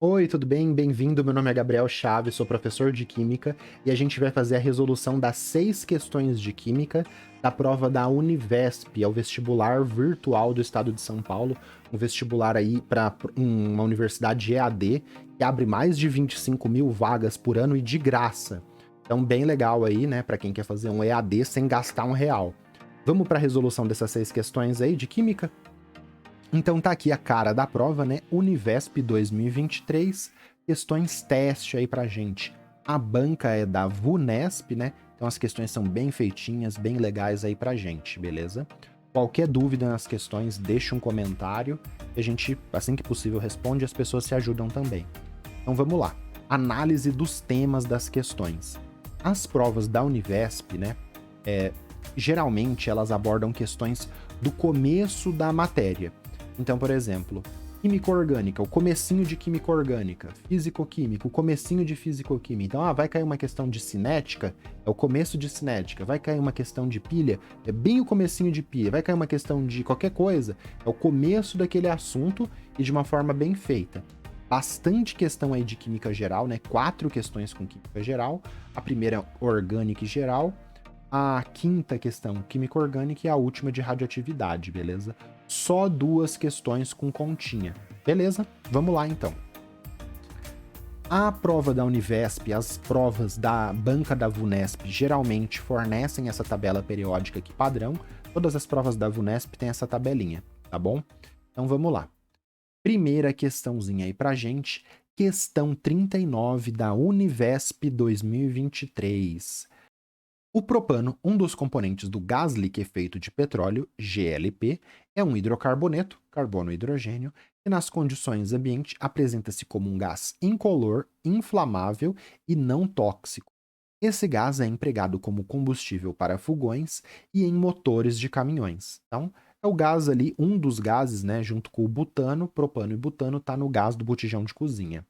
Oi, tudo bem? Bem-vindo. Meu nome é Gabriel Chaves, sou professor de Química e a gente vai fazer a resolução das 6 questões de Química da prova da Univesp, é o vestibular virtual do estado de São Paulo, um vestibular aí para uma universidade EAD que abre mais de 25 mil vagas por ano e de graça. Então, bem legal aí, né, para quem quer fazer um EAD sem gastar um real. Vamos para a resolução dessas 6 questões aí de Química? Então tá aqui a cara da prova, né? Univesp 2023, questões teste aí pra gente. A banca é da VUNESP, né? Então as questões são bem feitinhas, bem legais aí pra gente, beleza? Qualquer dúvida nas questões, deixa um comentário e a gente, assim que possível, responde e as pessoas se ajudam também. Então vamos lá. Análise dos temas das questões. As provas da Univesp, né? Geralmente elas abordam questões do começo da matéria. Então, por exemplo, química orgânica, o comecinho de química orgânica, físico-química, o comecinho de físico-química. Então, vai cair uma questão de cinética, é o começo de cinética. Vai cair uma questão de pilha, é bem o comecinho de pilha. Vai cair uma questão de qualquer coisa, é o começo daquele assunto e de uma forma bem feita. Bastante questão aí de química geral, né? 4 questões com química geral. A primeira, orgânica e geral. A quinta questão, química orgânica, e a última de radioatividade, beleza? Só 2 questões com continha. Beleza? Vamos lá então. A prova da Univesp, as provas da banca da VUNESP geralmente fornecem essa tabela periódica aqui padrão. Todas as provas da VUNESP têm essa tabelinha, tá bom? Então vamos lá. Primeira questãozinha aí pra gente, questão 39 da Univesp 2023. O propano, um dos componentes do gás liquefeito de petróleo, GLP, é um hidrocarboneto, carbono e hidrogênio, que nas condições ambiente apresenta-se como um gás incolor, inflamável e não tóxico. Esse gás é empregado como combustível para fogões e em motores de caminhões. Então, é o gás ali, um dos gases, né, junto com o butano, propano e butano, está no gás do botijão de cozinha.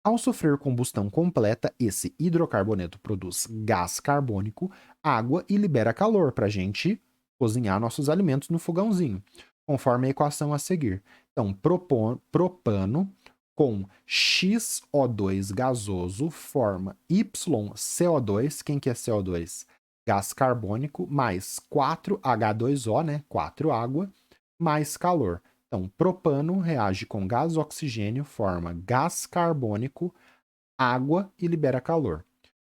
Ao sofrer combustão completa, esse hidrocarboneto produz gás carbônico, água e libera calor para a gente cozinhar nossos alimentos no fogãozinho, conforme a equação a seguir. Então, propano com XO2 gasoso forma YCO2. Quem que é CO2? Gás carbônico, mais 4H2O, né? 4 água, mais calor. Então, propano reage com gás oxigênio, forma gás carbônico, água e libera calor.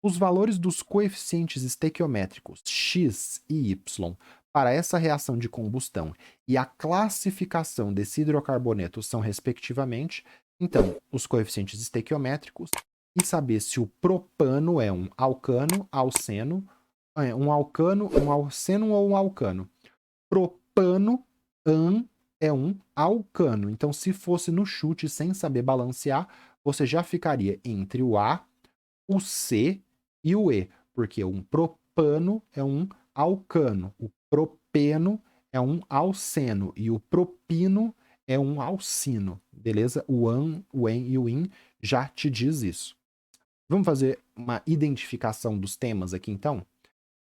Os valores dos coeficientes estequiométricos x e y para essa reação de combustão e a classificação desse hidrocarboneto são, respectivamente, então, os coeficientes estequiométricos e saber se o propano é um alcano, alceno, um alcano, um alceno ou um alcano. Propano, é um alcano. Então, se fosse no chute sem saber balancear, você já ficaria entre o A, o C e o E, porque um propano é um alcano, o propeno é um alceno e o propino é um alcino, beleza? O an, o en e o in já te diz isso. Vamos fazer uma identificação dos temas aqui então?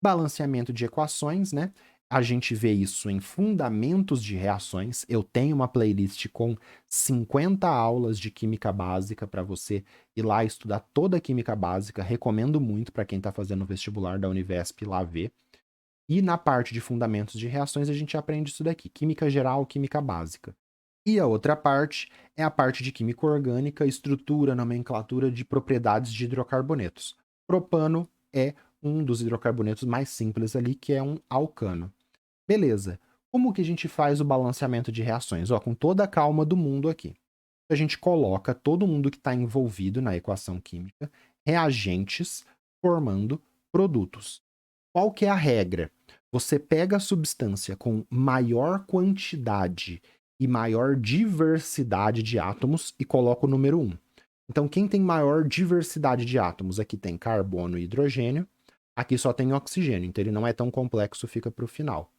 Balanceamento de equações, né? A gente vê isso em fundamentos de reações. Eu tenho uma playlist com 50 aulas de química básica para você ir lá estudar toda a química básica. Recomendo muito para quem está fazendo o vestibular da Univesp ir lá ver. E na parte de fundamentos de reações a gente aprende isso daqui: química geral, química básica. E a outra parte é a parte de química orgânica, estrutura, nomenclatura de propriedades de hidrocarbonetos. Propano é um dos hidrocarbonetos mais simples ali, que é um alcano. Beleza. Como que a gente faz o balanceamento de reações? Ó, com toda a calma do mundo aqui. A gente coloca todo mundo que está envolvido na equação química, reagentes, formando produtos. Qual que é a regra? Você pega a substância com maior quantidade e maior diversidade de átomos e coloca o número 1. Então, quem tem maior diversidade de átomos? Aqui tem carbono e hidrogênio. Aqui só tem oxigênio, então ele não é tão complexo, fica para o final.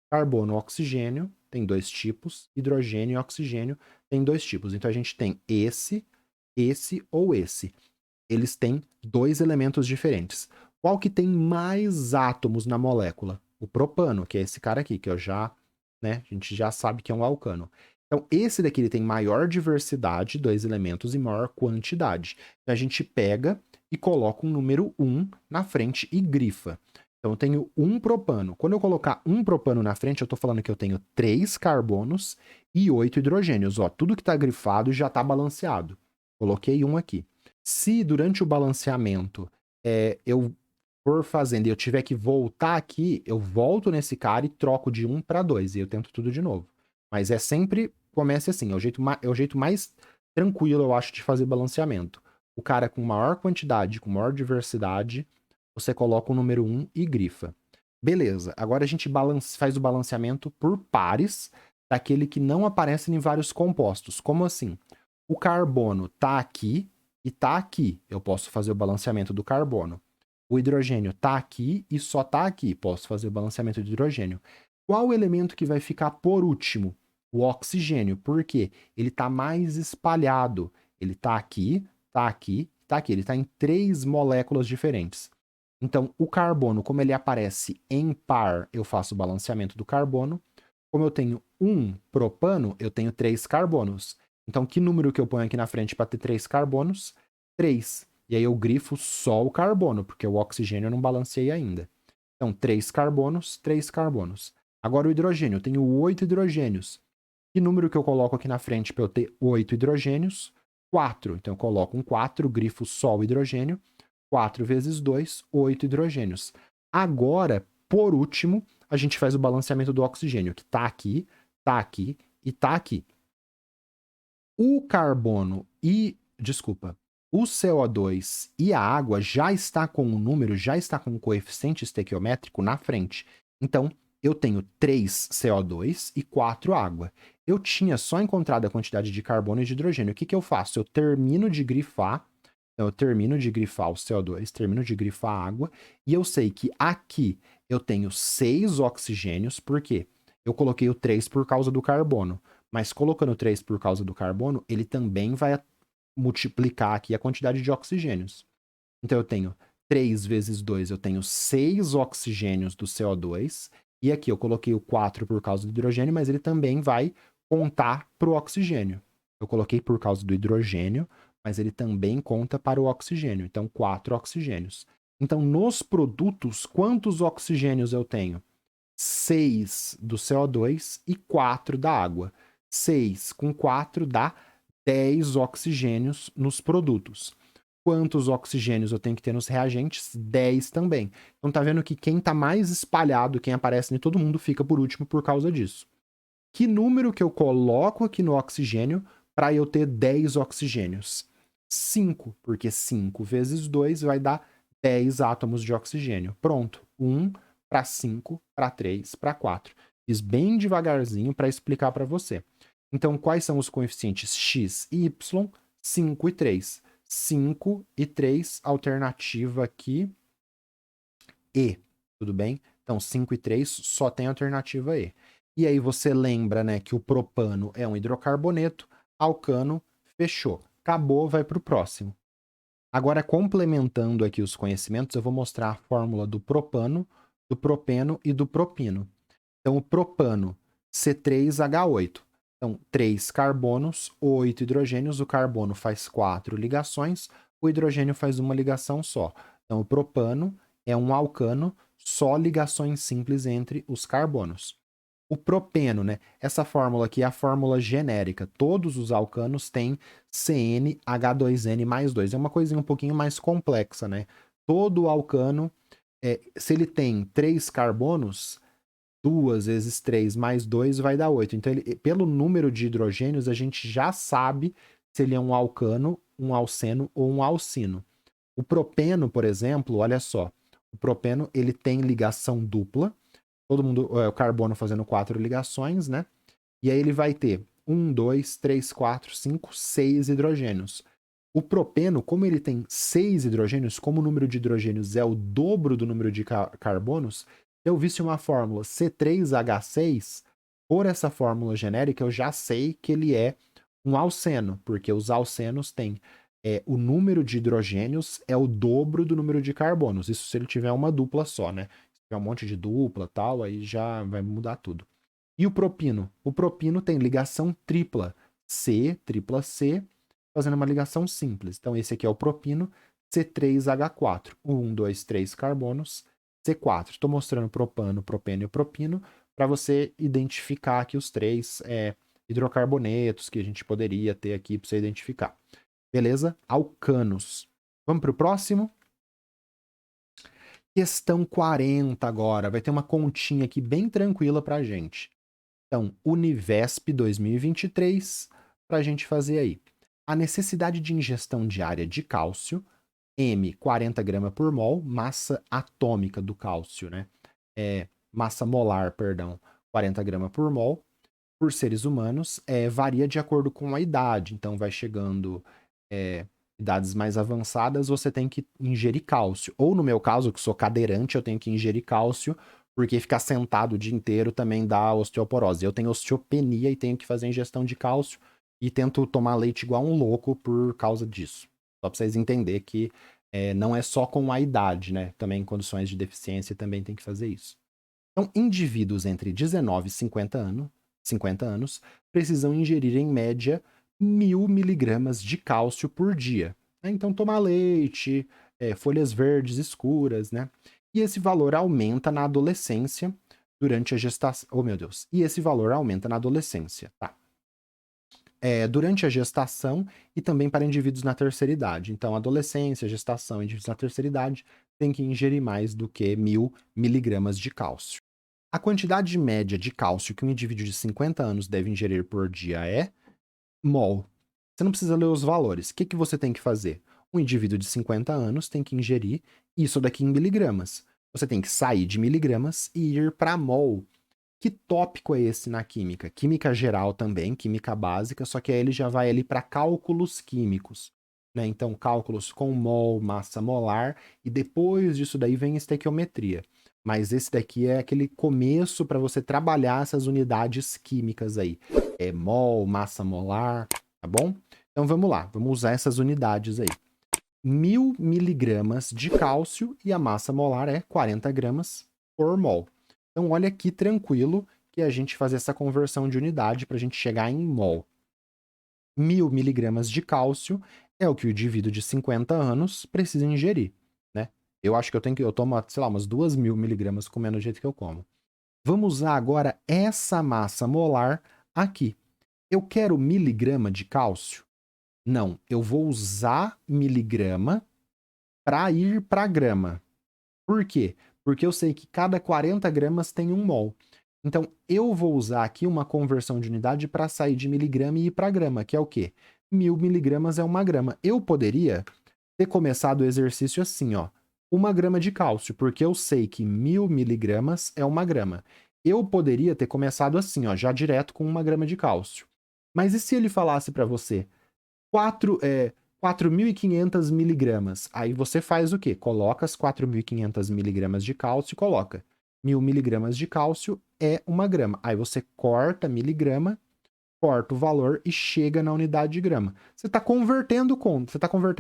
Carbono e oxigênio tem 2 tipos, hidrogênio e oxigênio tem 2 tipos. Então a gente tem esse ou esse. Eles têm 2 elementos diferentes. Qual que tem mais átomos na molécula? O propano, que é esse cara aqui, que eu já, né, a gente já sabe que é um alcano. Então, esse daqui ele tem maior diversidade, 2 elementos, e maior quantidade. Então, a gente pega e coloca um número 1 na frente e grifa. Então, eu tenho um propano. Quando eu colocar um propano na frente, eu estou falando que eu tenho 3 carbonos e 8 hidrogênios. Ó, tudo que está grifado já está balanceado. Coloquei um aqui. Se durante o balanceamento eu for fazendo e eu tiver que voltar aqui, eu volto nesse cara e troco de 1 para 2 e eu tento tudo de novo. Mas é sempre, começa assim, é o jeito mais tranquilo, eu acho, de fazer balanceamento. O cara com maior quantidade, com maior diversidade, você coloca o número 1 e grifa. Beleza, agora a gente faz o balanceamento por pares daquele que não aparece em vários compostos. Como assim? O carbono tá aqui e tá aqui. Eu posso fazer o balanceamento do carbono. O hidrogênio tá aqui e só tá aqui. Posso fazer o balanceamento do hidrogênio. Qual o elemento que vai ficar por último? O oxigênio. Por quê? Ele está mais espalhado. Ele está aqui, está aqui, está aqui. Ele está em 3 moléculas diferentes. Então, o carbono, como ele aparece em par, eu faço o balanceamento do carbono. Como eu tenho um propano, eu tenho 3 carbonos. Então, que número que eu ponho aqui na frente para ter 3 carbonos? 3. E aí eu grifo só o carbono, porque o oxigênio eu não balancei ainda. Então, 3 carbonos, 3 carbonos. Agora o hidrogênio, eu tenho 8 hidrogênios. Que número que eu coloco aqui na frente para eu ter 8 hidrogênios? 4. Então eu coloco um 4, grifo só o hidrogênio. 4 vezes 2, 8 hidrogênios. Agora, por último, a gente faz o balanceamento do oxigênio, que está aqui, está aqui e está aqui. O carbono e, desculpa, o CO2 e a água já está com o número, já está com o coeficiente estequiométrico na frente. Então, eu tenho 3 CO2 e 4 água. Eu tinha só encontrado a quantidade de carbono e de hidrogênio. O que eu faço? Eu termino de grifar, então eu termino de grifar o CO2, termino de grifar a água, e eu sei que aqui eu tenho 6 oxigênios, por quê? Eu coloquei o 3 por causa do carbono. Mas colocando 3 por causa do carbono, ele também vai multiplicar aqui a quantidade de oxigênios. Então eu tenho 3 vezes 2, eu tenho 6 oxigênios do CO2. E aqui eu coloquei o 4 por causa do hidrogênio, mas ele também vai contar para o oxigênio. Eu coloquei por causa do hidrogênio, mas ele também conta para o oxigênio. Então, 4 oxigênios. Então, nos produtos, quantos oxigênios eu tenho? 6 do CO2 e 4 da água. 6 com 4 dá 10 oxigênios nos produtos. Quantos oxigênios eu tenho que ter nos reagentes? 10 também. Então tá vendo que quem tá mais espalhado, quem aparece em todo mundo, fica por último por causa disso. Que número que eu coloco aqui no oxigênio para eu ter 10 oxigênios? 5, porque 5 vezes 2 vai dar 10 átomos de oxigênio. Pronto. 1 para 5, para 3, para 4. Fiz bem devagarzinho para explicar para você. Então, quais são os coeficientes x e y? 5 e 3. 5 e 3, alternativa aqui, E. Tudo bem? Então, 5 e 3 só tem alternativa E. E aí você lembra, né, que o propano é um hidrocarboneto, alcano, fechou. Acabou, vai para o próximo. Agora, complementando aqui os conhecimentos, eu vou mostrar a fórmula do propano, do propeno e do propino. Então, o propano, C3H8. Então, 3 carbonos, 8 hidrogênios. O carbono faz 4 ligações, o hidrogênio faz uma ligação só. Então, o propano é um alcano, só ligações simples entre os carbonos. O propeno, né? Essa fórmula aqui é a fórmula genérica. Todos os alcanos têm CnH2n mais 2. É uma coisinha um pouquinho mais complexa, né? Todo alcano, se ele tem 3 carbonos, 2 vezes 3 mais 2 vai dar 8. Então, pelo número de hidrogênios, a gente já sabe se ele é um alcano, um alceno ou um alcino. O propeno, por exemplo, olha só. O propeno, ele tem ligação dupla. Todo mundo, o carbono fazendo 4 ligações, né? E aí ele vai ter 1, 2, 3, 4, 5, 6 hidrogênios. O propeno, como ele tem 6 hidrogênios, como o número de hidrogênios é o dobro do número de carbonos, se eu visse uma fórmula C3H6, por essa fórmula genérica, eu já sei que ele é um alceno, porque os alcenos têm o número de hidrogênios é o dobro do número de carbonos. Isso se ele tiver uma dupla só, né? Se tiver um monte de dupla tal, aí já vai mudar tudo. E o propino? O propino tem ligação tripla, tripla C, fazendo uma ligação simples. Então, esse aqui é o propino, C3H4. 1, 2, 3 carbonos, C4. Estou mostrando propano, propeno e propino para você identificar aqui os três hidrocarbonetos que a gente poderia ter aqui para você identificar. Beleza? Alcanos. Vamos para o próximo? Questão 40 agora. Vai ter uma continha aqui bem tranquila para a gente. Então, Univesp 2023, para a gente fazer aí. A necessidade de ingestão diária de cálcio, M, 40 gramas por mol, massa atômica do cálcio, né? Massa molar, perdão, 40 gramas por mol, por seres humanos, varia de acordo com a idade. Então, vai chegando idades mais avançadas, você tem que ingerir cálcio. Ou no meu caso, que sou cadeirante, eu tenho que ingerir cálcio, porque ficar sentado o dia inteiro também dá osteoporose. Eu tenho osteopenia e tenho que fazer ingestão de cálcio e tento tomar leite igual um louco por causa disso. Só pra vocês entenderem que não é só com a idade, né? Também em condições de deficiência também tem que fazer isso. Então, indivíduos entre 19 e 50 anos precisam ingerir, em média, 1.000 miligramas de cálcio por dia. Então, tomar leite, folhas verdes escuras, né? E esse valor aumenta na adolescência durante a gestação. Oh, meu Deus. E esse valor aumenta na adolescência, tá? Durante a gestação e também para indivíduos na terceira idade. Então, adolescência, gestação, indivíduos na terceira idade têm que ingerir mais do que 1.000 miligramas de cálcio. A quantidade média de cálcio que um indivíduo de 50 anos deve ingerir por dia é mol. Você não precisa ler os valores. O que você tem que fazer? Um indivíduo de 50 anos tem que ingerir isso daqui em miligramas. Você tem que sair de miligramas e ir para mol. Que tópico é esse na química? Química geral também, química básica, só que aí ele já vai ali para cálculos químicos. Né? Então, cálculos com mol, massa molar, e depois disso daí vem estequiometria. Mas esse daqui é aquele começo para você trabalhar essas unidades químicas aí. Mol, massa molar, tá bom? Então vamos lá, vamos usar essas unidades aí. 1.000 miligramas de cálcio e a massa molar é 40 gramas por mol. Então olha aqui tranquilo que a gente faz essa conversão de unidade para a gente chegar em mol. 1.000 miligramas de cálcio é o que o indivíduo de 50 anos precisa ingerir, né? Eu acho que eu tomo, sei lá, umas 2.000 miligramas comendo do jeito que eu como. Vamos usar agora essa massa molar aqui. Eu quero miligrama de cálcio? Não, eu vou usar miligrama para ir para grama. Por quê? Porque eu sei que cada 40 gramas tem 1 mol. Então, eu vou usar aqui uma conversão de unidade para sair de miligrama e ir para grama, que é o quê? 1.000 miligramas é 1 grama. Eu poderia ter começado o exercício assim, ó. 1 grama de cálcio, porque eu sei que 1.000 miligramas é 1 grama. Eu poderia ter começado assim, ó, já direto com 1 grama de cálcio. Mas e se ele falasse para você 4.500 miligramas? Aí você faz o quê? Coloca as 4.500 miligramas de cálcio e coloca 1.000 miligramas de cálcio é 1 grama. Aí você corta miligrama, corta o valor e chega na unidade de grama. Você está convertendo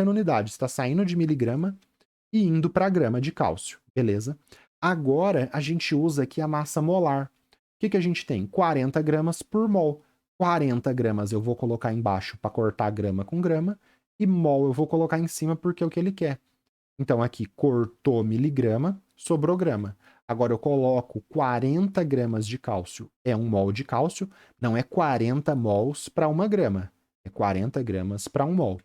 unidade, você está saindo de miligrama e indo para grama de cálcio, beleza? Agora a gente usa aqui a massa molar. O que a gente tem? 40 gramas por mol. 40 gramas eu vou colocar embaixo para cortar grama com grama, e mol eu vou colocar em cima porque é o que ele quer. Então aqui cortou miligrama, sobrou grama. Agora eu coloco 40 gramas de cálcio. É 1 mol de cálcio, não é 40 mols para 1 grama. É 40 gramas para 1 mol.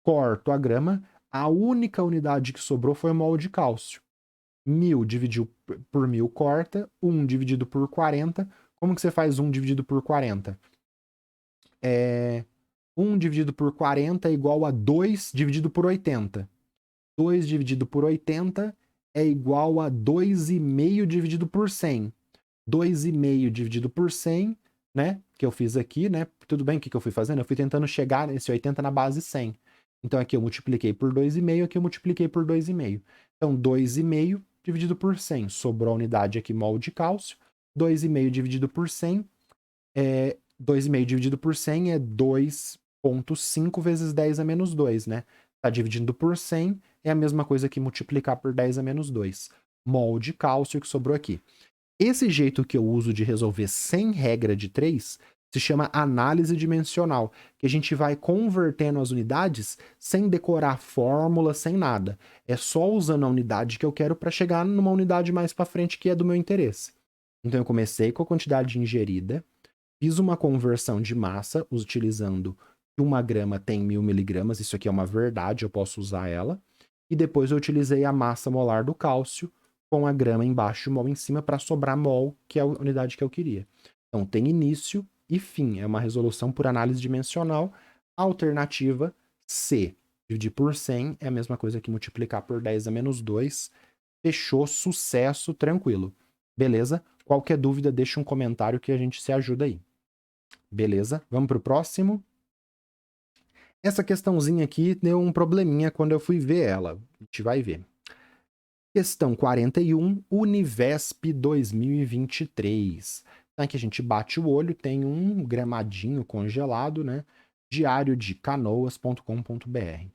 Corto a grama, a única unidade que sobrou foi o mol de cálcio. 1.000 dividido por 1.000 corta, 1 dividido por 40. Como que você faz 1 dividido por 40? 1 dividido por 40 é igual a 2 dividido por 80. 2 dividido por 80 é igual a 2,5 dividido por 100. 2,5 dividido por 100, né? Que eu fiz aqui, né? Tudo bem, o que eu fui fazendo? Eu fui tentando chegar nesse 80 na base 100. Então aqui eu multipliquei por 2,5, aqui eu multipliquei por 2,5. Então 2,5 dividido por 100. Sobrou a unidade aqui, mol de cálcio. 2,5 dividido por 100 2,5 dividido por 100 é 2,5 vezes 10 a menos 2, né? Tá dividindo por 100 é a mesma coisa que multiplicar por 10 a menos 2. Mol de cálcio que sobrou aqui. Esse jeito que eu uso de resolver sem regra de 3 se chama análise dimensional, que a gente vai convertendo as unidades sem decorar fórmula, sem nada. É só usando a unidade que eu quero para chegar numa unidade mais para frente que é do meu interesse. Então eu comecei com a quantidade ingerida, fiz uma conversão de massa utilizando que 1 grama tem 1000 miligramas, isso aqui é uma verdade, eu posso usar ela. E depois eu utilizei a massa molar do cálcio com a grama embaixo e o mol em cima para sobrar mol, que é a unidade que eu queria. Então tem início e fim, é uma resolução por análise dimensional. Alternativa C, dividir por 100 é a mesma coisa que multiplicar por 10 a menos 2. Fechou, sucesso, tranquilo. Beleza? Qualquer dúvida, deixa um comentário que a gente se ajuda aí. Beleza? Vamos para o próximo? Essa questãozinha aqui deu um probleminha quando eu fui ver ela. A gente vai ver. Questão 41, Univesp 2023. Então aqui a gente bate o olho, tem um gramadinho congelado, né? Diário de canoas.com.br.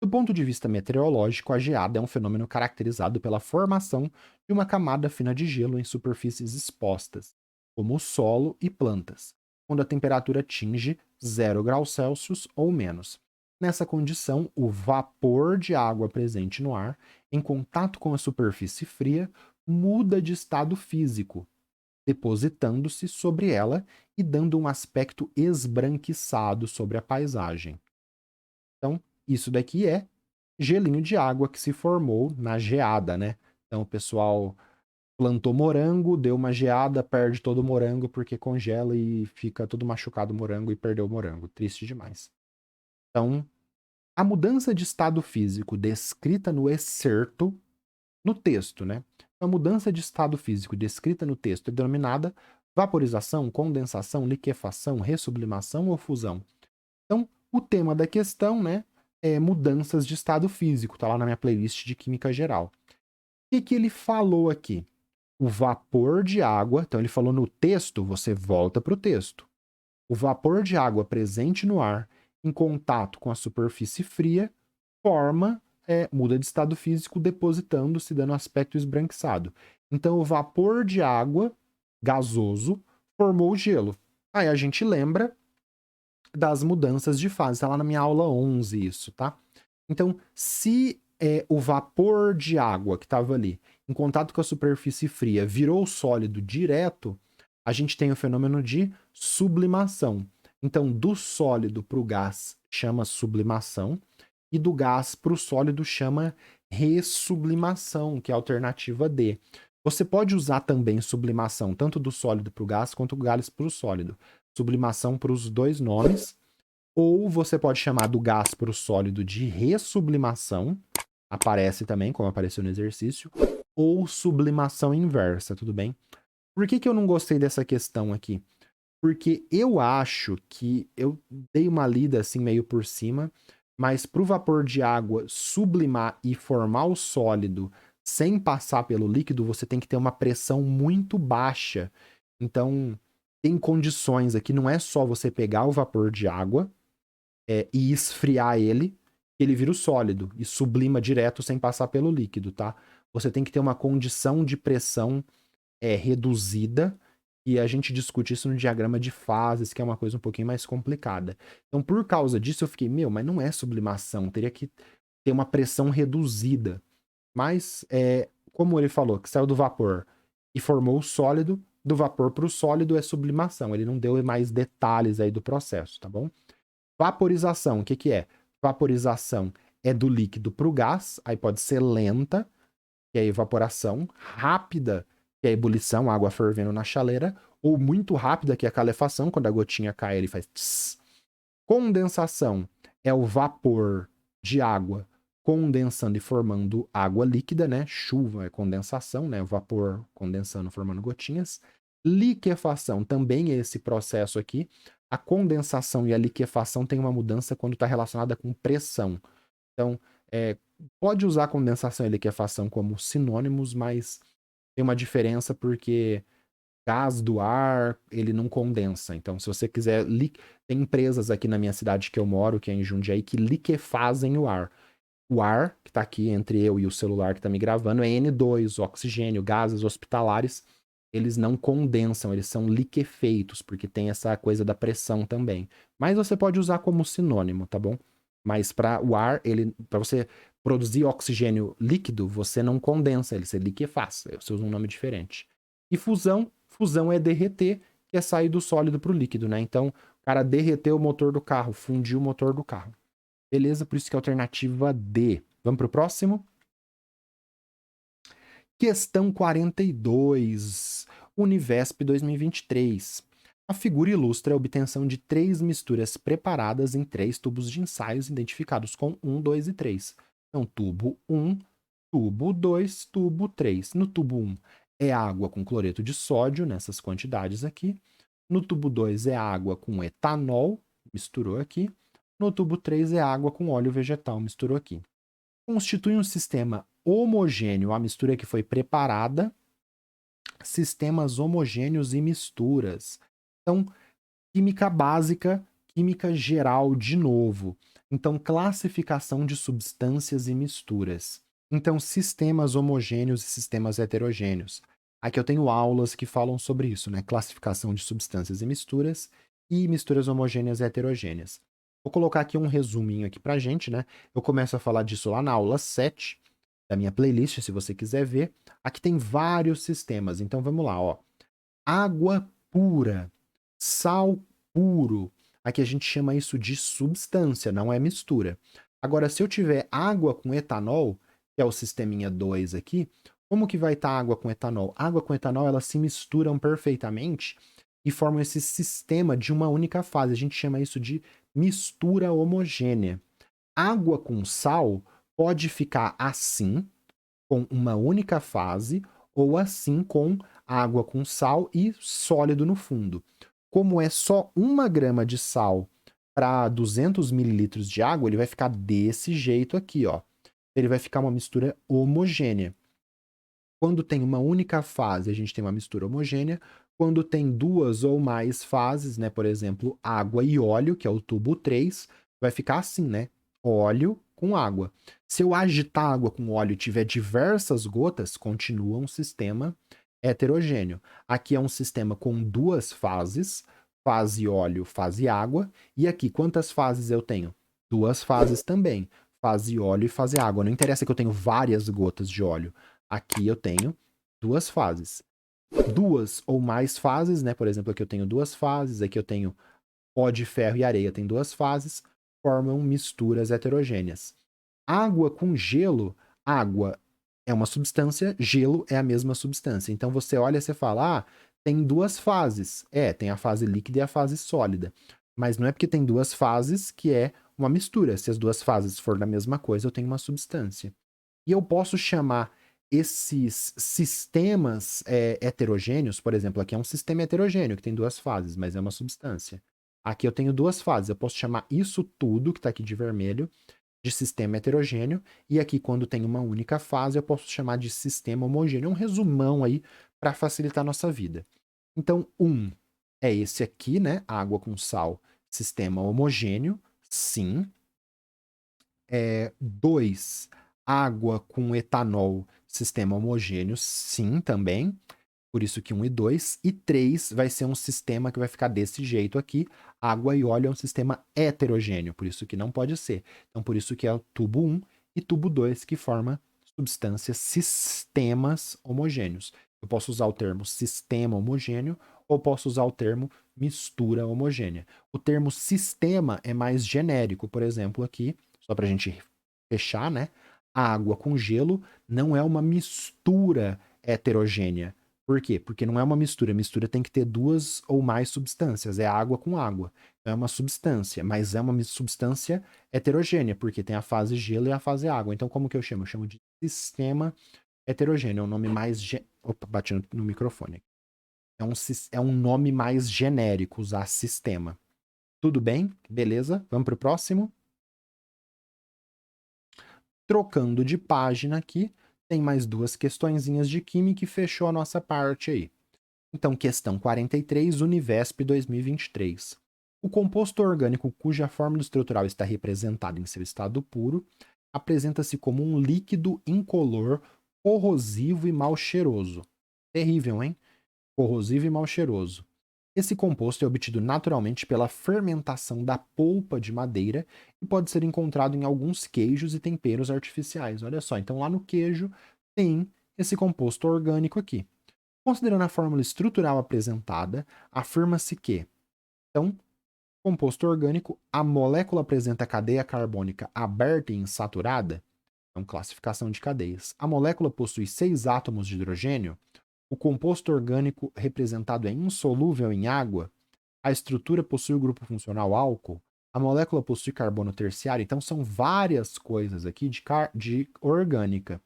Do ponto de vista meteorológico, a geada é um fenômeno caracterizado pela formação de uma camada fina de gelo em superfícies expostas, como o solo e plantas, quando a temperatura atinge 0 graus Celsius ou menos. Nessa condição, o vapor de água presente no ar, em contato com a superfície fria, muda de estado físico, depositando-se sobre ela e dando um aspecto esbranquiçado sobre a paisagem. Então, isso daqui é gelinho de água que se formou na geada, né? Então, o pessoal plantou morango, deu uma geada, perde todo o morango porque congela e fica todo machucado o morango e perdeu o morango. Triste demais. Então, a mudança de estado físico descrita no excerto, no texto, né? A mudança de estado físico descrita no texto é denominada vaporização, condensação, liquefação, ressublimação ou fusão. Então, o tema da questão, né, é mudanças de estado físico, tá lá na minha playlist de Química Geral. O que ele falou aqui? O vapor de água, então ele falou no texto, você volta para o texto. O vapor de água presente no ar, em contato com a superfície fria, muda de estado físico, depositando-se, dando aspecto esbranquiçado. Então, o vapor de água gasoso formou o gelo. Aí a gente lembra das mudanças de fase. Está lá na minha aula 11 isso, tá? Então, se o vapor de água que estava ali, em contato com a superfície fria, virou sólido direto, a gente tem o fenômeno de sublimação. Então, do sólido para o gás chama sublimação, e do gás para o sólido chama ressublimação, que é a alternativa D. Você pode usar também sublimação, tanto do sólido para o gás, quanto do gás para o sólido. Sublimação para os dois nomes. Ou você pode chamar do gás para o sólido de ressublimação, aparece também, como apareceu no exercício, ou sublimação inversa, tudo bem? Por que eu não gostei dessa questão aqui? Porque eu acho que eu dei uma lida assim meio por cima, mas para o vapor de água sublimar e formar o sólido sem passar pelo líquido, você tem que ter uma pressão muito baixa. Então, tem condições aqui, não é só você pegar o vapor de água e esfriar ele, ele vira o sólido e sublima direto sem passar pelo líquido, tá? Você tem que ter uma condição de pressão reduzida, e a gente discute isso no diagrama de fases, que é uma coisa um pouquinho mais complicada. Então, por causa disso, eu fiquei, mas não é sublimação, teria que ter uma pressão reduzida. Mas, como ele falou, que saiu do vapor e formou o sólido, do vapor para o sólido é sublimação. Ele não deu mais detalhes aí do processo, tá bom? Vaporização, o que é? Vaporização é do líquido para o gás, aí pode ser lenta, que é a evaporação, rápida, que é a ebulição, água fervendo na chaleira, ou muito rápida, que é a calefação, quando a gotinha cai, ele faz tss. Condensação é o vapor de água condensando e formando água líquida, né? Chuva é condensação, né? O vapor condensando, formando gotinhas. Liquefação também é esse processo aqui. A condensação e a liquefação tem uma mudança quando está relacionada com pressão. Então, pode usar condensação e liquefação como sinônimos, mas tem uma diferença porque gás do ar, ele não condensa. Então, se você quiser... Tem empresas aqui na minha cidade que eu moro, que é em Jundiaí, que liquefazem o ar. O ar, que está aqui entre eu e o celular que está me gravando, é N2, oxigênio, gases hospitalares. eles não condensam, eles são liquefeitos, porque tem essa coisa da pressão também. Mas você pode usar como sinônimo, tá bom? Mas para o ar, para você produzir oxigênio líquido, você não condensa ele, você liquefaz. Você usa um nome diferente. E fusão é derreter, que é sair do sólido para o líquido, né? Então, o cara derreteu o motor do carro, fundiu o motor do carro. Beleza? Por isso que é a alternativa D. Vamos para o próximo? Questão 42, Univesp 2023. A figura ilustra a obtenção de 3 misturas preparadas em 3 tubos de ensaios identificados com 1, 2 e 3. Então, tubo 1, tubo 2, tubo 3. No tubo 1 é água com cloreto de sódio, nessas quantidades aqui. No tubo 2 é água com etanol, misturou aqui. No tubo 3 é água com óleo vegetal, misturou aqui. Constitui um sistema homogêneo a mistura que foi preparada, sistemas homogêneos e misturas. Então, química básica, química geral de novo. Então, classificação de substâncias e misturas. Então, sistemas homogêneos e sistemas heterogêneos. Aqui eu tenho aulas que falam sobre isso, né? Classificação de substâncias e misturas homogêneas e heterogêneas. Vou colocar aqui um resuminho aqui pra gente, né? Eu começo a falar disso lá na aula 7 da minha playlist, se você quiser ver. Aqui tem vários sistemas, então vamos lá, ó. Água pura, sal puro. Aqui a gente chama isso de substância, não é mistura. Agora, se eu tiver água com etanol, que é o sisteminha 2 aqui, como que vai estar água com etanol? Água com etanol, elas se misturam perfeitamente e formam esse sistema de uma única fase. A gente chama isso de mistura homogênea. Água com sal pode ficar assim, com uma única fase, ou assim com água com sal e sólido no fundo. Como é só 1 grama de sal para 200 mililitros de água, ele vai ficar desse jeito aqui, ó. Ele vai ficar uma mistura homogênea. Quando tem uma única fase, a gente tem uma mistura homogênea. Quando tem 2 ou mais fases, né, por exemplo, água e óleo, que é o tubo 3, vai ficar assim, né? Óleo com água. Se eu agitar água com óleo e tiver diversas gotas, continua um sistema heterogêneo. Aqui é um sistema com 2 fases, fase óleo, fase água. E aqui, quantas fases eu tenho? 2 fases também, fase óleo e fase água. Não interessa que eu tenho várias gotas de óleo. Aqui eu tenho 2 fases. 2 ou mais fases, né? Por exemplo, aqui eu tenho 2 fases, aqui eu tenho pó de ferro e areia, tem 2 fases, formam misturas heterogêneas. Água com gelo, água é uma substância, gelo é a mesma substância. Então você olha e você fala, ah, tem 2 fases. Tem a fase líquida e a fase sólida. Mas não é porque tem 2 fases que é uma mistura. Se as 2 fases forem da mesma coisa, eu tenho uma substância. E eu posso chamar esses sistemas heterogêneos, por exemplo, aqui é um sistema heterogêneo que tem 2 fases, mas é uma substância. Aqui eu tenho 2 fases, eu posso chamar isso tudo que está aqui de vermelho de sistema heterogêneo, e aqui quando tem uma única fase eu posso chamar de sistema homogêneo. É um resumão aí para facilitar a nossa vida. Então, é esse aqui, né? Água com sal, sistema homogêneo, sim. 2, água com etanol, sistema homogêneo, sim, também. Por isso que 1 e 2. E 3 vai ser um sistema que vai ficar desse jeito aqui. Água e óleo é um sistema heterogêneo, por isso que não pode ser. Então, por isso que é o tubo 1 e tubo 2 que forma substâncias, sistemas homogêneos. Eu posso usar o termo sistema homogêneo ou posso usar o termo mistura homogênea. O termo sistema é mais genérico, por exemplo, aqui, só para a gente fechar, né? A água com gelo não é uma mistura heterogênea. Por quê? Porque não é uma mistura. Mistura tem que ter 2 ou mais substâncias. É água com água. Então é uma substância, mas é uma substância heterogênea, porque tem a fase gelo e a fase água. Então, como que eu chamo? Eu chamo de sistema heterogêneo. É um nome mais. Opa, bati no microfone. É um nome mais genérico usar sistema. Tudo bem? Beleza? Vamos para o próximo? Trocando de página aqui, tem mais 2 questõezinhas de química e fechou a nossa parte aí. Então, questão 43, Univesp 2023. O composto orgânico cuja fórmula estrutural está representada em seu estado puro apresenta-se como um líquido incolor, corrosivo e mal cheiroso. Terrível, hein? corrosivo e mal cheiroso. Esse composto é obtido naturalmente pela fermentação da polpa de madeira e pode ser encontrado em alguns queijos e temperos artificiais. Olha só, então lá no queijo tem esse composto orgânico aqui. Considerando a fórmula estrutural apresentada, afirma-se que, então, composto orgânico, a molécula apresenta cadeia carbônica aberta e insaturada. Então, classificação de cadeias. A molécula possui 6 átomos de hidrogênio. O composto orgânico representado é insolúvel em água. A estrutura possui o grupo funcional álcool. A molécula possui carbono terciário. Então, são várias coisas aqui de orgânica.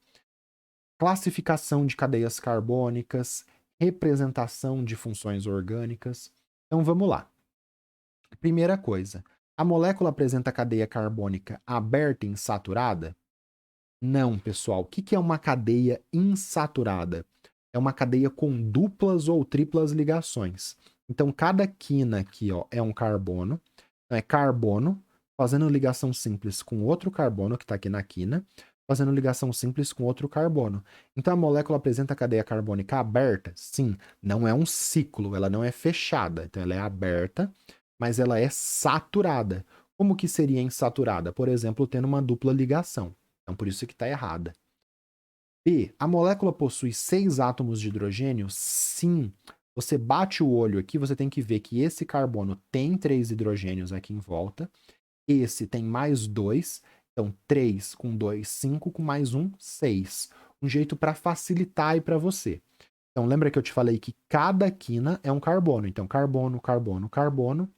Classificação de cadeias carbônicas, representação de funções orgânicas. Então, vamos lá. Primeira coisa, a molécula apresenta cadeia carbônica aberta e insaturada? Não, pessoal. O que é uma cadeia insaturada? É uma cadeia com duplas ou triplas ligações. Então, cada quina aqui, ó, é um carbono. Então, é carbono fazendo ligação simples com outro carbono que está aqui na quina, fazendo ligação simples com outro carbono. Então, a molécula apresenta cadeia carbônica aberta? Sim. Não é um ciclo, ela não é fechada. Então, ela é aberta, mas ela é saturada. Como que seria insaturada? Por exemplo, tendo uma dupla ligação. Então, por isso que está errada. B. A molécula possui 6 átomos de hidrogênio? Sim. Você bate o olho aqui, você tem que ver que esse carbono tem 3 hidrogênios aqui em volta. Esse tem mais 2. Então, 3 com 2, 5, com mais 1, 6. Um jeito para facilitar aí para você. Então, lembra que eu te falei que cada quina é um carbono. Então, carbono, carbono, carbono.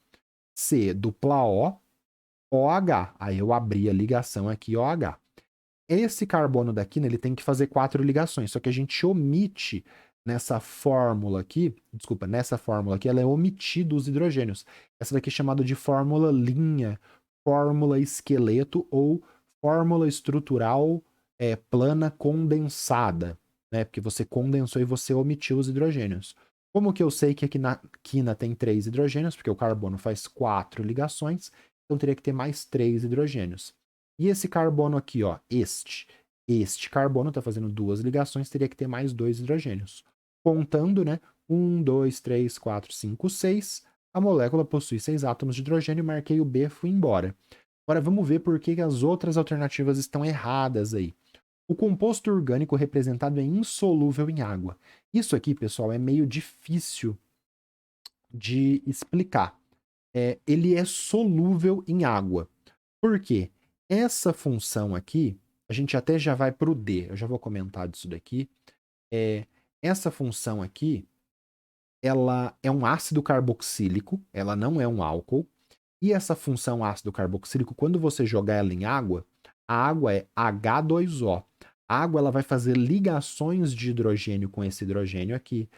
C, dupla O, OH. Aí eu abri a ligação aqui, OH. Esse carbono daqui, né, ele tem que fazer 4 ligações, só que a gente omite nessa fórmula aqui, desculpa, nessa fórmula aqui, ela é omitida os hidrogênios. Essa daqui é chamada de fórmula linha, fórmula esqueleto ou fórmula estrutural plana condensada, né? Porque você condensou e você omitiu os hidrogênios. Como que eu sei que aqui na quina tem 3 hidrogênios? Porque o carbono faz 4 ligações, então teria que ter mais 3 hidrogênios. E esse carbono aqui, ó, este carbono está fazendo 2 ligações, teria que ter mais 2 hidrogênios. Contando, né? 1, 2, 3, 4, 5, 6. A molécula possui 6 átomos de hidrogênio, marquei o B, fui embora. Agora vamos ver por que as outras alternativas estão erradas aí. O composto orgânico representado é insolúvel em água. Isso aqui, pessoal, é meio difícil de explicar. Ele é solúvel em água. Por quê? Essa função aqui, a gente até já vai para o D, eu já vou comentar disso daqui. Essa função aqui, ela é um ácido carboxílico, ela não é um álcool. E essa função ácido carboxílico, quando você jogar ela em água, a água é H2O. A água ela vai fazer ligações de hidrogênio com esse hidrogênio aqui.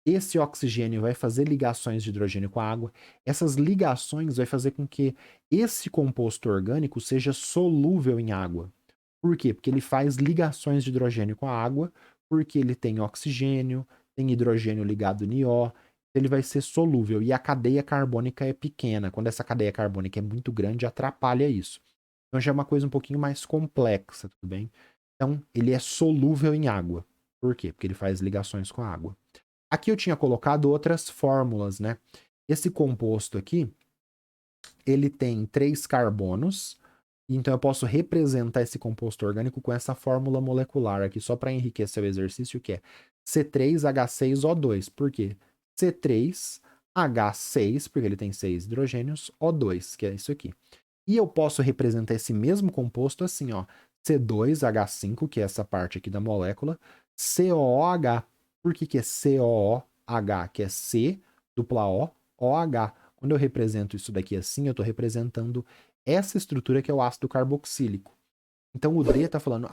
Esse oxigênio vai fazer ligações de hidrogênio com a água. Essas ligações vai fazer com que esse composto orgânico seja solúvel em água. Por quê? Porque ele faz ligações de hidrogênio com a água, porque ele tem oxigênio, tem hidrogênio ligado em O, ele vai ser solúvel. E a cadeia carbônica é pequena. Quando essa cadeia carbônica é muito grande, atrapalha isso. Então já é uma coisa um pouquinho mais complexa, tudo bem? Então, ele é solúvel em água. Por quê? Porque ele faz ligações com a água. Aqui eu tinha colocado outras fórmulas, né? Esse composto aqui, ele tem 3 carbonos, então eu posso representar esse composto orgânico com essa fórmula molecular aqui, só para enriquecer o exercício, que é C3H6O2. Por quê? C3H6, porque ele tem 6 hidrogênios, O2, que é isso aqui. E eu posso representar esse mesmo composto assim, ó, C2H5, que é essa parte aqui da molécula, COOH. Por que é COOH? Que é C, dupla O, OH. Quando eu represento isso daqui assim, eu estou representando essa estrutura que é o ácido carboxílico. Então o D está falando,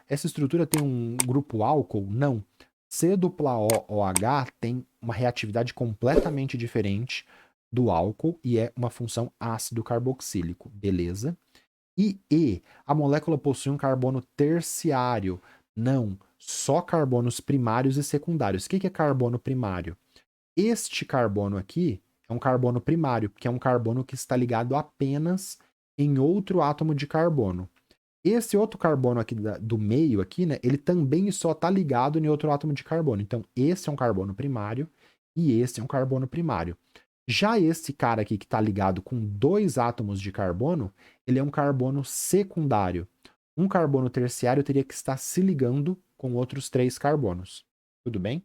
essa estrutura tem um grupo álcool? Não. C dupla O, OH tem uma reatividade completamente diferente do álcool e é uma função ácido carboxílico, beleza? E, a molécula possui um carbono terciário? Não, só carbonos primários e secundários. O que é carbono primário? Este carbono aqui é um carbono primário, porque é um carbono que está ligado apenas em outro átomo de carbono. Esse outro carbono aqui do meio aqui, né, ele também só está ligado em outro átomo de carbono. Então, esse é um carbono primário e esse é um carbono primário. Já esse cara aqui que está ligado com 2 átomos de carbono, ele é um carbono secundário. Um carbono terciário teria que estar se ligando com outros 3 carbonos. Tudo bem?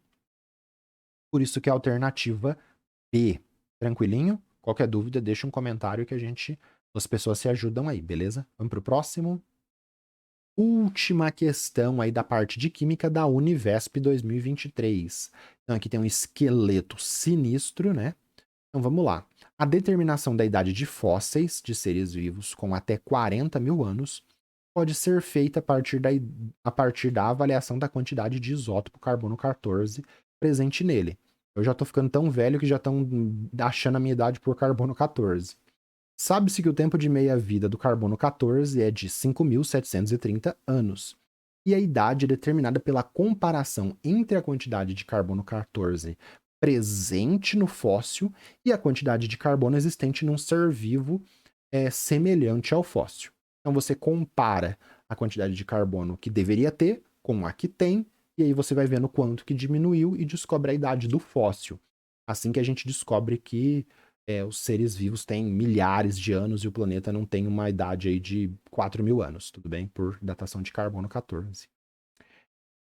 Por isso que é a alternativa B. Tranquilinho? Qualquer dúvida, deixa um comentário que as pessoas se ajudam aí, beleza? Vamos pro próximo. Última questão aí da parte de química da Univesp 2023. Então aqui tem um esqueleto sinistro, né? Então vamos lá. A determinação da idade de fósseis de seres vivos com até 40 mil anos pode ser feita a partir da avaliação da quantidade de isótopo carbono 14 presente nele. Eu já tô ficando tão velho que já estão achando a minha idade por carbono 14. Sabe-se que o tempo de meia-vida do carbono 14 é de 5.730 anos. E a idade é determinada pela comparação entre a quantidade de carbono 14 presente no fóssil e a quantidade de carbono existente num ser vivo semelhante ao fóssil. Então você compara a quantidade de carbono que deveria ter com a que tem, e aí você vai vendo quanto que diminuiu e descobre a idade do fóssil. Assim que a gente descobre que os seres vivos têm milhares de anos e o planeta não tem uma idade aí de 4 mil anos, tudo bem? Por datação de carbono 14.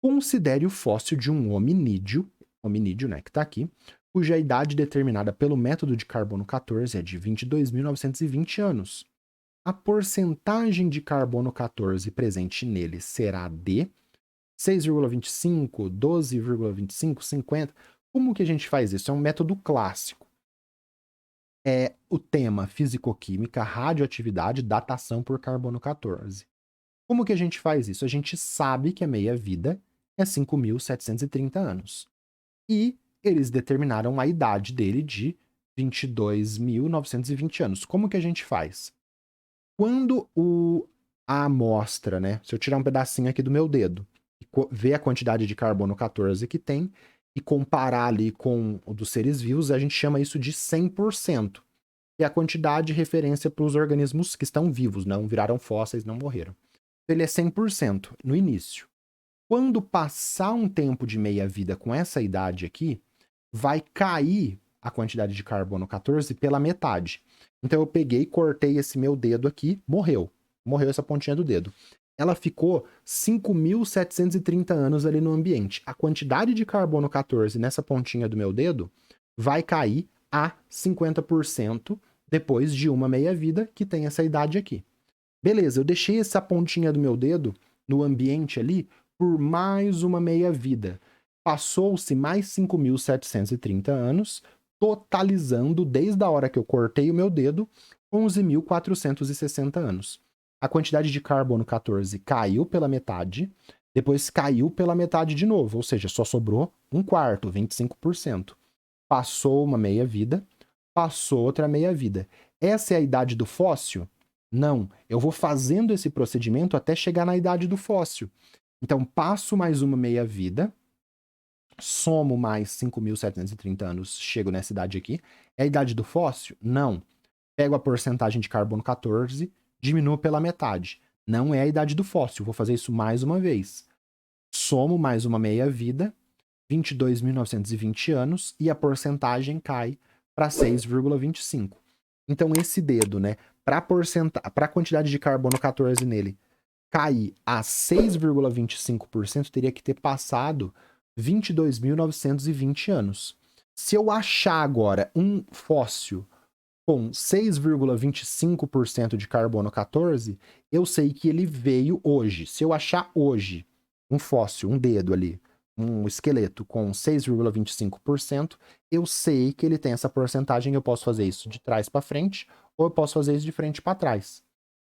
Considere o fóssil de um hominídeo, né, que está aqui, cuja idade determinada pelo método de carbono 14 é de 22.920 anos. A porcentagem de carbono 14 presente nele será de 6,25, 12,25, 50. Como que a gente faz isso? É um método clássico. É o tema fisicoquímica, radioatividade, datação por carbono 14. Como que a gente faz isso? A gente sabe que a meia-vida é 5.730 anos. E eles determinaram a idade dele de 22.920 anos. Como que a gente faz? Quando a amostra, né? Se eu tirar um pedacinho aqui do meu dedo, ver a quantidade de carbono 14 que tem e comparar ali com o dos seres vivos, a gente chama isso de 100%. É a quantidade de referência para os organismos que estão vivos, não viraram fósseis, não morreram. Ele é 100% no início. Quando passar um tempo de meia-vida com essa idade aqui, vai cair a quantidade de carbono 14 pela metade. Então eu peguei, cortei esse meu dedo aqui, morreu. Morreu essa pontinha do dedo. Ela ficou 5.730 anos ali no ambiente. A quantidade de carbono 14 nessa pontinha do meu dedo vai cair a 50% depois de uma meia-vida que tem essa idade aqui. Beleza, eu deixei essa pontinha do meu dedo no ambiente ali por mais uma meia-vida. Passou-se mais 5.730 anos, totalizando, desde a hora que eu cortei o meu dedo, 11.460 anos. A quantidade de carbono 14 caiu pela metade, depois caiu pela metade de novo, ou seja, só sobrou um quarto, 25%. Passou uma meia-vida, passou outra meia-vida. Essa é a idade do fóssil? Não, eu vou fazendo esse procedimento até chegar na idade do fóssil. Então, passo mais uma meia-vida, somo mais 5.730 anos, chego nessa idade aqui. É a idade do fóssil? Não. Pego a porcentagem de carbono 14, diminuo pela metade. Não é a idade do fóssil, vou fazer isso mais uma vez. Somo mais uma meia-vida, 22.920 anos, e a porcentagem cai para 6,25. Então, esse dedo, né, para a quantidade de carbono 14 nele cair a 6,25%, teria que ter passado 22.920 anos. Se eu achar agora um fóssil com 6,25% de carbono 14, eu sei que ele veio hoje. Se eu achar hoje um fóssil, um dedo ali, um esqueleto com 6,25%, eu sei que ele tem essa porcentagem. Eu posso fazer isso de trás para frente ou eu posso fazer isso de frente para trás.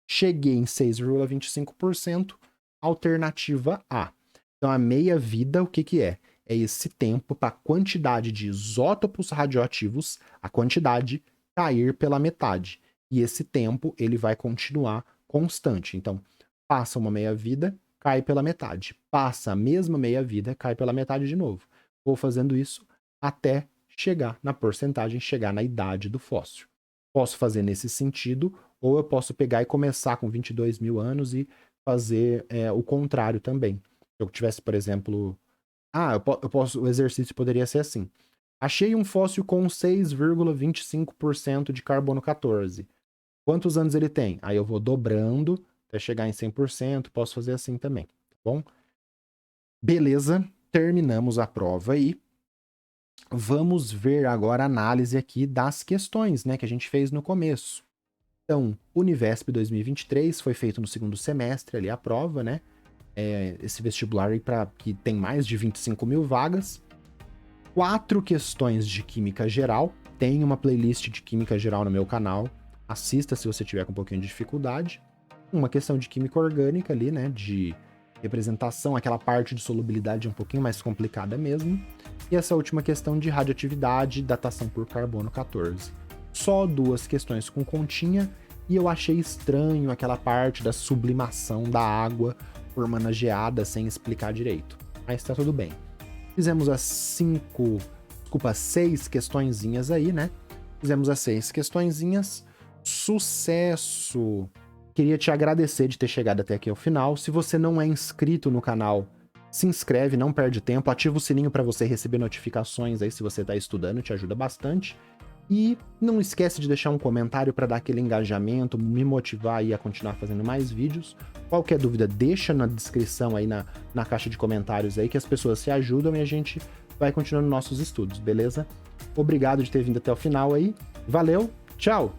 Cheguei em 6,25%, alternativa A. Então, a meia-vida, o que que é? É esse tempo para a quantidade de isótopos radioativos, a quantidade cair pela metade. E esse tempo, ele vai continuar constante. Então, passa uma meia-vida, cai pela metade. Passa a mesma meia-vida, cai pela metade de novo. Vou fazendo isso até chegar na porcentagem, chegar na idade do fóssil. Posso fazer nesse sentido, ou eu posso pegar e começar com 22 mil anos e fazer o contrário também. Se eu tivesse, por exemplo... o exercício poderia ser assim. Achei um fóssil com 6,25% de carbono 14. Quantos anos ele tem? Aí eu vou dobrando até chegar em 100%, posso fazer assim também, tá bom? Beleza, terminamos a prova aí. Vamos ver agora a análise aqui das questões, né, que a gente fez no começo. Então, Univesp 2023 foi feito no segundo semestre ali a prova, né? Esse vestibular aí que tem mais de 25 mil vagas. 4 questões de Química Geral. Tem uma playlist de Química Geral no meu canal. Assista se você tiver com um pouquinho de dificuldade. Uma questão de Química Orgânica ali, né? De representação, aquela parte de solubilidade é um pouquinho mais complicada mesmo. E essa última questão de radioatividade e datação por carbono 14. Só 2 questões com continha, e eu achei estranho aquela parte da sublimação da água por manageada sem explicar direito. Mas tá tudo bem. Fizemos as 6 questõezinhas aí, né? Fizemos as 6 questõezinhas. Sucesso! Queria te agradecer de ter chegado até aqui ao final. Se você não é inscrito no canal, se inscreve, não perde tempo. Ativa o sininho para você receber notificações aí se você está estudando, te ajuda bastante. E não esquece de deixar um comentário para dar aquele engajamento, me motivar aí a continuar fazendo mais vídeos. Qualquer dúvida, deixa na descrição aí na caixa de comentários aí, que as pessoas se ajudam e a gente vai continuando nossos estudos, beleza? Obrigado de ter vindo até o final aí. Valeu, tchau!